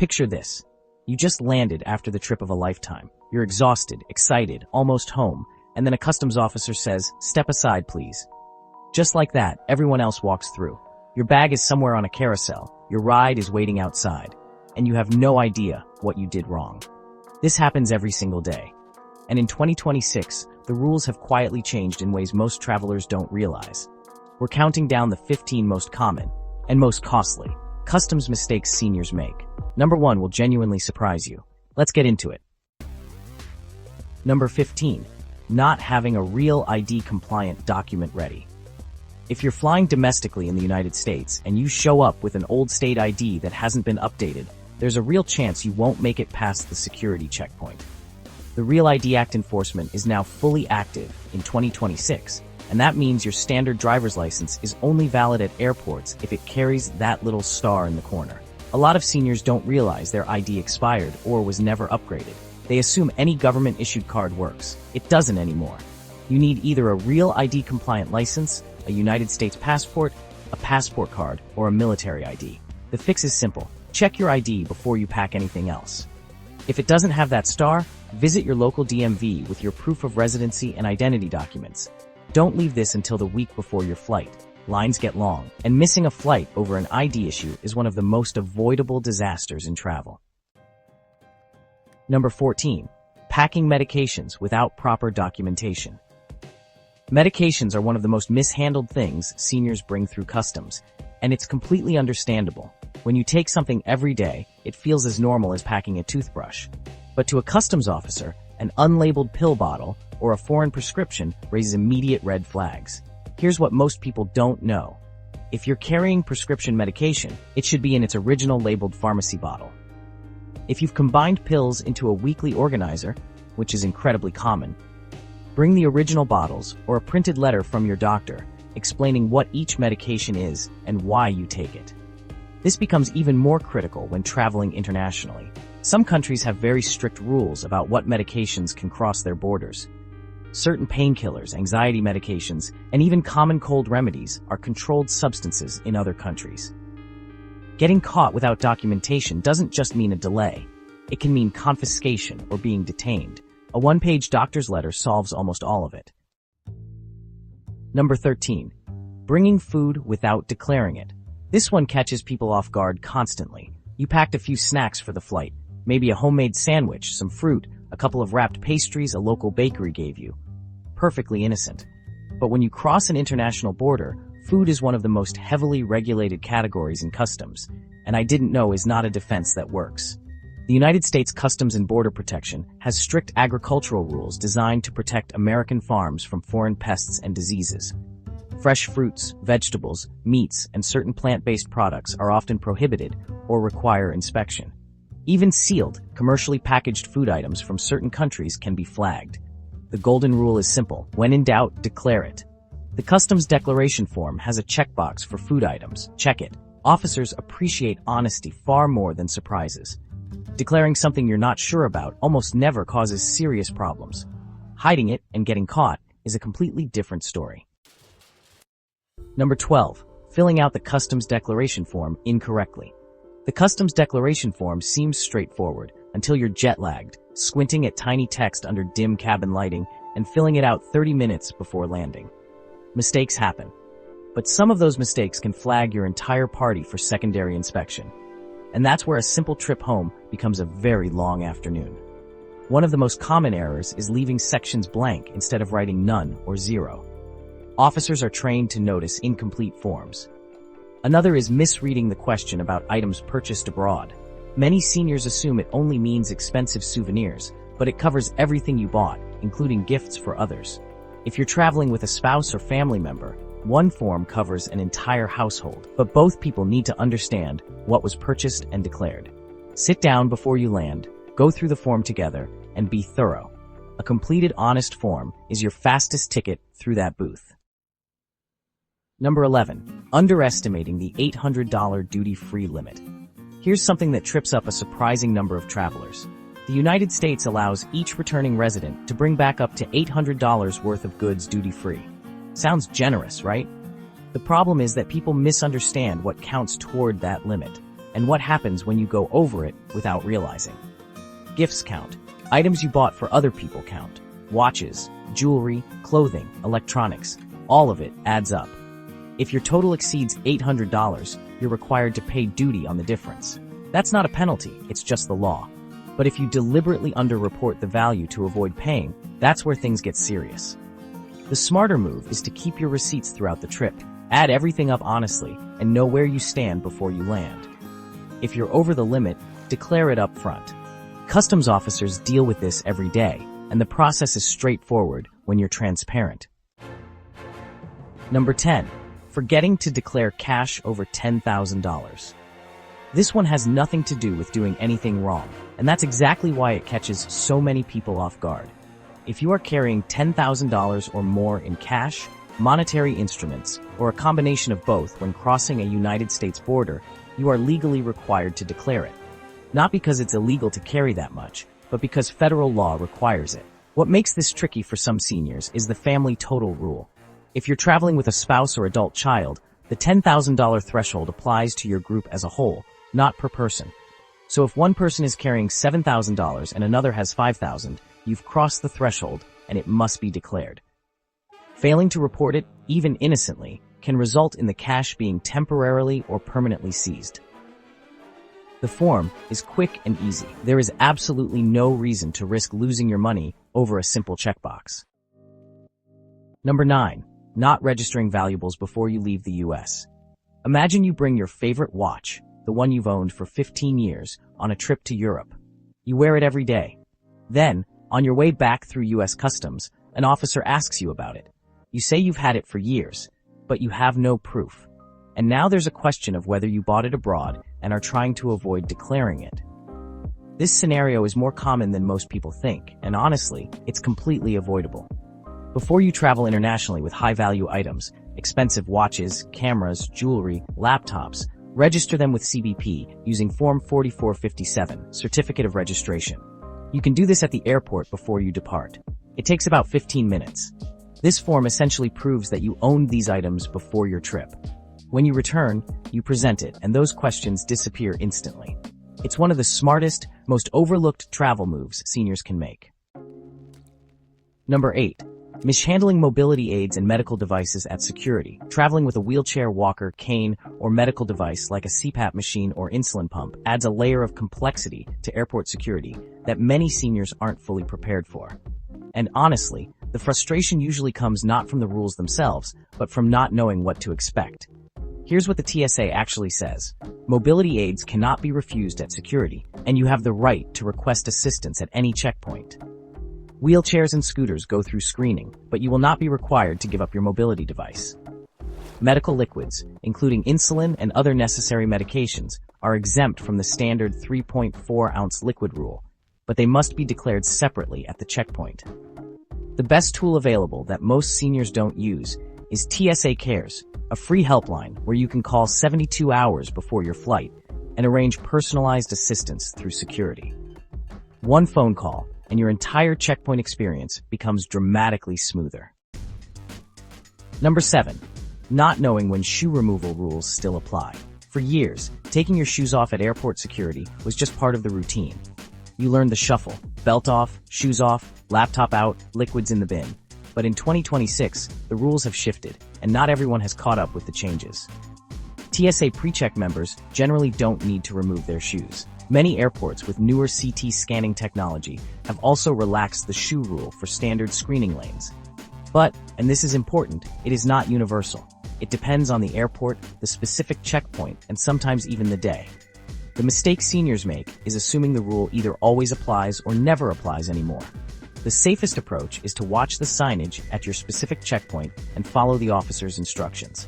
Picture this. You just landed after the trip of a lifetime. You're exhausted, excited, almost home, and then a customs officer says, "Step aside, please." Just like that, everyone else walks through. Your bag is somewhere on a carousel, your ride is waiting outside, and you have no idea what you did wrong. This happens every single day. And in 2026, the rules have quietly changed in ways most travelers don't realize. We're counting down the 15 most common and most costly customs mistakes seniors make. Number 1 will genuinely surprise you. Let's get into it. Number 15, not having a real ID-compliant document ready. If you're flying domestically in the United States and you show up with an old state ID that hasn't been updated, there's a real chance you won't make it past the security checkpoint. The Real ID Act enforcement is now fully active in 2026, and that means your standard driver's license is only valid at airports if it carries that little star in the corner. A lot of seniors don't realize their ID expired or was never upgraded. They assume any government-issued card works. It doesn't anymore. You need either a Real ID-compliant license, a United States passport, a passport card, or a military ID. The fix is simple. Check your ID before you pack anything else. If it doesn't have that star, visit your local DMV with your proof of residency and identity documents. Don't leave this until the week before your flight. Lines get long, and missing a flight over an ID issue is one of the most avoidable disasters in travel. Number 14, packing medications without proper documentation. Medications are one of the most mishandled things seniors bring through customs, and it's completely understandable. When you take something every day, it feels as normal as packing a toothbrush. But to a customs officer, an unlabeled pill bottle or a foreign prescription raises immediate red flags. Here's what most people don't know. If you're carrying prescription medication, it should be in its original labeled pharmacy bottle. If you've combined pills into a weekly organizer, which is incredibly common, bring the original bottles or a printed letter from your doctor explaining what each medication is and why you take it. This becomes even more critical when traveling internationally. Some countries have very strict rules about what medications can cross their borders. Certain painkillers, anxiety medications, and even common cold remedies are controlled substances in other countries. Getting caught without documentation doesn't just mean a delay. It can mean confiscation or being detained. A one-page doctor's letter solves almost all of it. Number 13, bringing food without declaring it. This one catches people off guard constantly. You packed a few snacks for the flight, maybe a homemade sandwich, some fruit, a couple of wrapped pastries a local bakery gave you. Perfectly innocent. But when you cross an international border, food is one of the most heavily regulated categories in customs, and I didn't know is not a defense that works. The United States Customs and Border Protection has strict agricultural rules designed to protect American farms from foreign pests and diseases. Fresh fruits, vegetables, meats, and certain plant-based products are often prohibited or require inspection. Even sealed, commercially packaged food items from certain countries can be flagged. The golden rule is simple. When in doubt, declare it. The Customs Declaration Form has a checkbox for food items. Check it. Officers appreciate honesty far more than surprises. Declaring something you're not sure about almost never causes serious problems. Hiding it and getting caught is a completely different story. Number 12, filling out the Customs Declaration Form incorrectly. The Customs Declaration Form seems straightforward until you're jet-lagged, squinting at tiny text under dim cabin lighting, and filling it out 30 minutes before landing. Mistakes happen, but some of those mistakes can flag your entire party for secondary inspection. And that's where a simple trip home becomes a very long afternoon. One of the most common errors is leaving sections blank instead of writing none or zero. Officers are trained to notice incomplete forms. Another is misreading the question about items purchased abroad. Many seniors assume it only means expensive souvenirs, but it covers everything you bought, including gifts for others. If you're traveling with a spouse or family member, one form covers an entire household, but both people need to understand what was purchased and declared. Sit down before you land, go through the form together, and be thorough. A completed honest form is your fastest ticket through that booth. Number 11, underestimating the $800 duty-free limit. Here's something that trips up a surprising number of travelers. The United States allows each returning resident to bring back up to $800 worth of goods duty-free. Sounds generous, right? The problem is that people misunderstand what counts toward that limit. and what happens when you go over it without realizing. Gifts count. Items you bought for other people count. Watches, jewelry, clothing, electronics, all of it adds up. If your total exceeds $800, you're required to pay duty on the difference. That's not a penalty, it's just the law. But if you deliberately underreport the value to avoid paying, that's where things get serious. The smarter move is to keep your receipts throughout the trip, add everything up honestly, and know where you stand before you land. If you're over the limit, declare it up front. Customs officers deal with this every day, and the process is straightforward when you're transparent. Number 10. Forgetting to declare cash over $10,000. This one has nothing to do with doing anything wrong, and that's exactly why it catches so many people off guard. If you are carrying $10,000 or more in cash, monetary instruments, or a combination of both when crossing a United States border, you are legally required to declare it. Not because it's illegal to carry that much, but because federal law requires it. What makes this tricky for some seniors is the family total rule. If you're traveling with a spouse or adult child, the $10,000 threshold applies to your group as a whole, not per person. So if one person is carrying $7,000 and another has $5,000, you've crossed the threshold and it must be declared. Failing to report it, even innocently, can result in the cash being temporarily or permanently seized. The form is quick and easy. There is absolutely no reason to risk losing your money over a simple checkbox. Number 9. Not registering valuables before you leave the US. Imagine you bring your favorite watch, the one you've owned for 15 years, on a trip to Europe. You wear it every day. Then, on your way back through US Customs, an officer asks you about it. You say you've had it for years, but you have no proof. And now there's a question of whether you bought it abroad and are trying to avoid declaring it. This scenario is more common than most people think, and honestly, it's completely avoidable. Before you travel internationally with high-value items, expensive watches, cameras, jewelry, laptops, register them with CBP using Form 4457, Certificate of Registration. You can do this at the airport before you depart. It takes about 15 minutes. This form essentially proves that you owned these items before your trip. When you return, you present it, and those questions disappear instantly. It's one of the smartest, most overlooked travel moves seniors can make. Number 8. Mishandling mobility aids and medical devices at security. Traveling with a wheelchair, walker, cane, or medical device like a CPAP machine or insulin pump adds a layer of complexity to airport security that many seniors aren't fully prepared for. And honestly, the frustration usually comes not from the rules themselves, but from not knowing what to expect. Here's what the TSA actually says. Mobility aids cannot be refused at security, and you have the right to request assistance at any checkpoint. Wheelchairs and scooters go through screening, but you will not be required to give up your mobility device. Medical liquids, including insulin and other necessary medications, are exempt from the standard 3.4-ounce liquid rule, but they must be declared separately at the checkpoint. The best tool available that most seniors don't use is TSA Cares, a free helpline where you can call 72 hours before your flight and arrange personalized assistance through security. One phone call, and your entire checkpoint experience becomes dramatically smoother. Number 7. Not knowing when shoe removal rules still apply. For years, taking your shoes off at airport security was just part of the routine. You learned the shuffle, belt off, shoes off, laptop out, liquids in the bin. But in 2026, the rules have shifted, and not everyone has caught up with the changes. TSA PreCheck members generally don't need to remove their shoes. Many airports with newer CT scanning technology have also relaxed the shoe rule for standard screening lanes. But, and this is important, it is not universal. It depends on the airport, the specific checkpoint, and sometimes even the day. The mistake seniors make is assuming the rule either always applies or never applies anymore. The safest approach is to watch the signage at your specific checkpoint and follow the officer's instructions.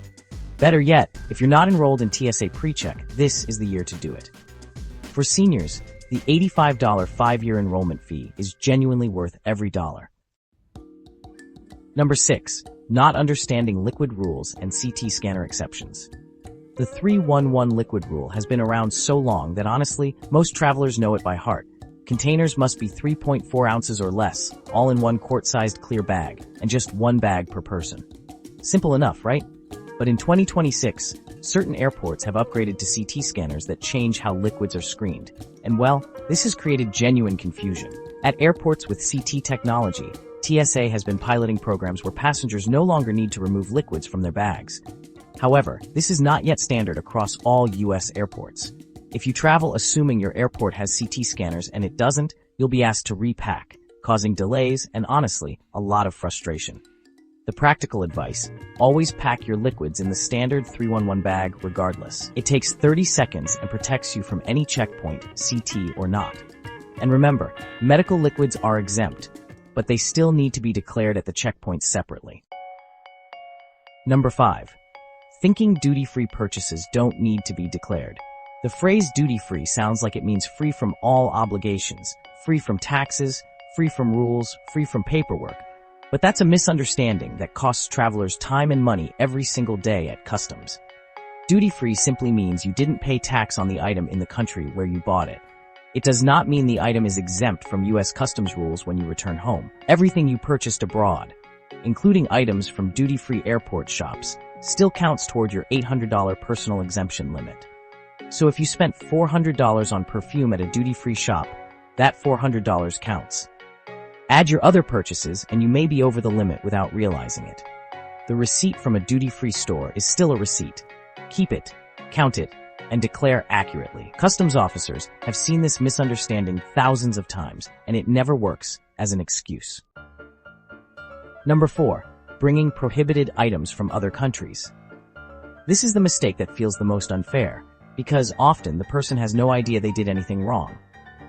Better yet, if you're not enrolled in TSA PreCheck, this is the year to do it. For seniors, the $85 5-year enrollment fee is genuinely worth every dollar. Number 6. Not understanding liquid rules and CT scanner exceptions. The 311 liquid rule has been around so long that honestly, most travelers know it by heart. Containers must be 3.4 ounces or less, all in one quart-sized clear bag, and just one bag per person. Simple enough, right? But in 2026, certain airports have upgraded to CT scanners that change how liquids are screened. And well, this has created genuine confusion. At airports with CT technology, TSA has been piloting programs where passengers no longer need to remove liquids from their bags. However, this is not yet standard across all U.S. airports. If you travel assuming your airport has CT scanners and it doesn't, you'll be asked to repack, causing delays and honestly, a lot of frustration. The practical advice: always pack your liquids in the standard 311 bag regardless. It takes 30 seconds and protects you from any checkpoint, CT or not. And remember, medical liquids are exempt, but they still need to be declared at the checkpoint separately. Number 5. Thinking duty-free purchases don't need to be declared. The phrase duty-free sounds like it means free from all obligations, free from taxes, free from rules, free from paperwork. But that's a misunderstanding that costs travelers time and money every single day at customs. Duty-free simply means you didn't pay tax on the item in the country where you bought it. It does not mean the item is exempt from U.S. customs rules when you return home. Everything you purchased abroad, including items from duty-free airport shops, still counts toward your $800 personal exemption limit. So if you spent $400 on perfume at a duty-free shop, that $400 counts. Add your other purchases and you may be over the limit without realizing it. The receipt from a duty-free store is still a receipt. Keep it, count it, and declare accurately. Customs officers have seen this misunderstanding thousands of times, and it never works as an excuse. Number 4. Bringing prohibited items from other countries. This is the mistake that feels the most unfair, because often the person has no idea they did anything wrong.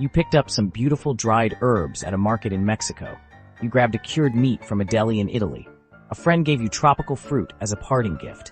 You picked up some beautiful dried herbs at a market in Mexico. You grabbed a cured meat from a deli in Italy. A friend gave you tropical fruit as a parting gift.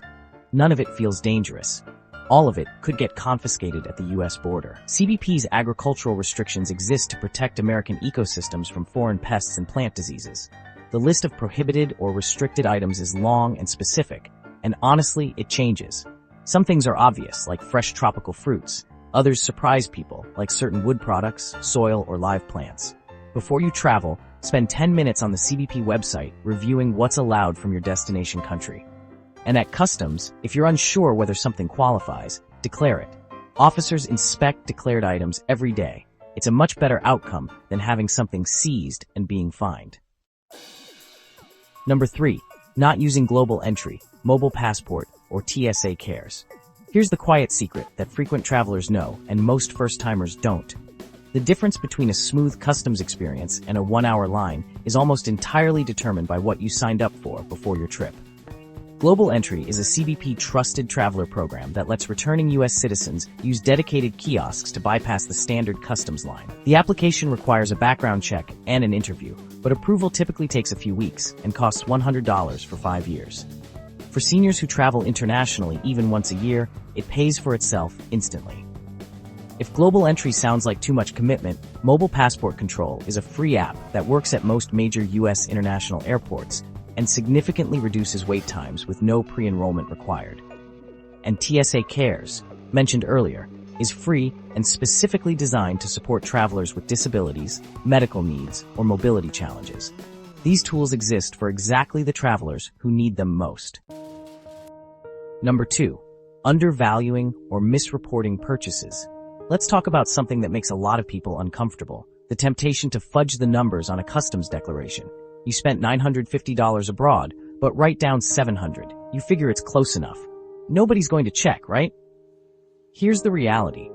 None of it feels dangerous. All of it could get confiscated at the U.S. border. CBP's agricultural restrictions exist to protect American ecosystems from foreign pests and plant diseases. The list of prohibited or restricted items is long and specific, and honestly, it changes. Some things are obvious, like fresh tropical fruits. Others surprise people, like certain wood products, soil, or live plants. Before you travel, spend 10 minutes on the CBP website reviewing what's allowed from your destination country. And at customs, if you're unsure whether something qualifies, declare it. Officers inspect declared items every day. It's a much better outcome than having something seized and being fined. Number 3. Not using global entry, mobile passport, or TSA Cares. Here's the quiet secret that frequent travelers know and most first-timers don't. The difference between a smooth customs experience and a 1-hour line is almost entirely determined by what you signed up for before your trip. Global Entry is a CBP trusted traveler program that lets returning U.S. citizens use dedicated kiosks to bypass the standard customs line. The application requires a background check and an interview, but approval typically takes a few weeks and costs $100 for 5 years. For seniors who travel internationally even once a year, it pays for itself instantly. If Global Entry sounds like too much commitment, Mobile Passport Control is a free app that works at most major U.S. international airports and significantly reduces wait times with no pre-enrollment required. And TSA Cares, mentioned earlier, is free and specifically designed to support travelers with disabilities, medical needs, or mobility challenges. These tools exist for exactly the travelers who need them most. Number 2. Undervaluing or misreporting purchases. Let's talk about something that makes a lot of people uncomfortable: the temptation to fudge the numbers on a customs declaration. You spent $950 abroad, but write down $700. You figure it's close enough. Nobody's going to check, right? Here's the reality.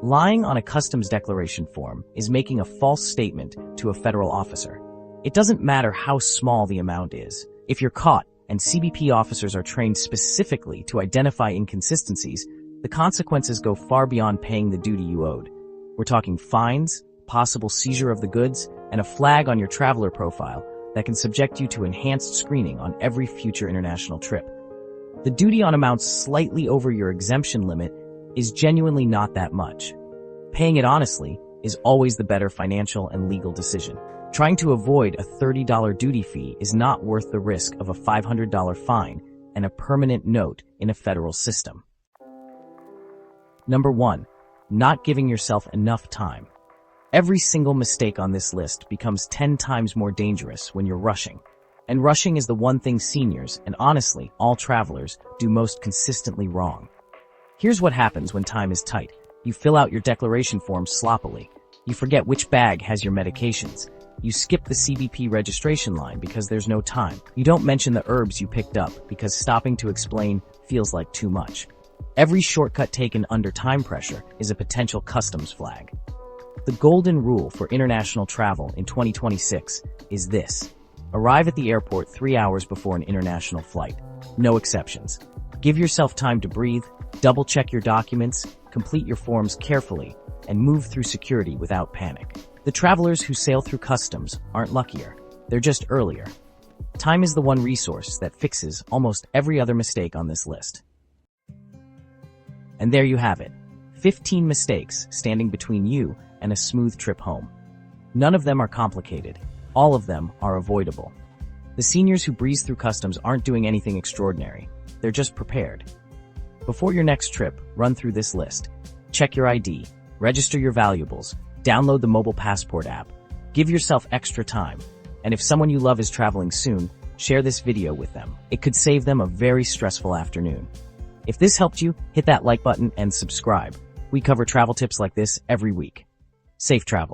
Lying on a customs declaration form is making a false statement to a federal officer. It doesn't matter how small the amount is. If you're caught, and CBP officers are trained specifically to identify inconsistencies, the consequences go far beyond paying the duty you owed. We're talking fines, possible seizure of the goods, and a flag on your traveler profile that can subject you to enhanced screening on every future international trip. The duty on amounts slightly over your exemption limit is genuinely not that much. Paying it honestly is always the better financial and legal decision. Trying to avoid a $30 duty fee is not worth the risk of a $500 fine and a permanent note in a federal system. Number 1. Not giving yourself enough time. Every single mistake on this list becomes 10 times more dangerous when you're rushing. And rushing is the one thing seniors, and honestly, all travelers, do most consistently wrong. Here's what happens when time is tight. You fill out your declaration form sloppily. You forget which bag has your medications. You skip the CBP registration line because there's no time. You don't mention the herbs you picked up because stopping to explain feels like too much. Every shortcut taken under time pressure is a potential customs flag. The golden rule for international travel in 2026 is this. Arrive at the airport 3 hours before an international flight. No exceptions. Give yourself time to breathe, double-check your documents, complete your forms carefully, and move through security without panic. The travelers who sail through customs aren't luckier, they're just earlier. Time is the one resource that fixes almost every other mistake on this list. And there you have it, 15 mistakes standing between you and a smooth trip home. None of them are complicated, all of them are avoidable. The seniors who breeze through customs aren't doing anything extraordinary, they're just prepared. Before your next trip, run through this list. Check your ID, register your valuables, download the mobile passport app, give yourself extra time, and if someone you love is traveling soon, share this video with them. It could save them a very stressful afternoon. If this helped you, hit that like button and subscribe. We cover travel tips like this every week. Safe travel.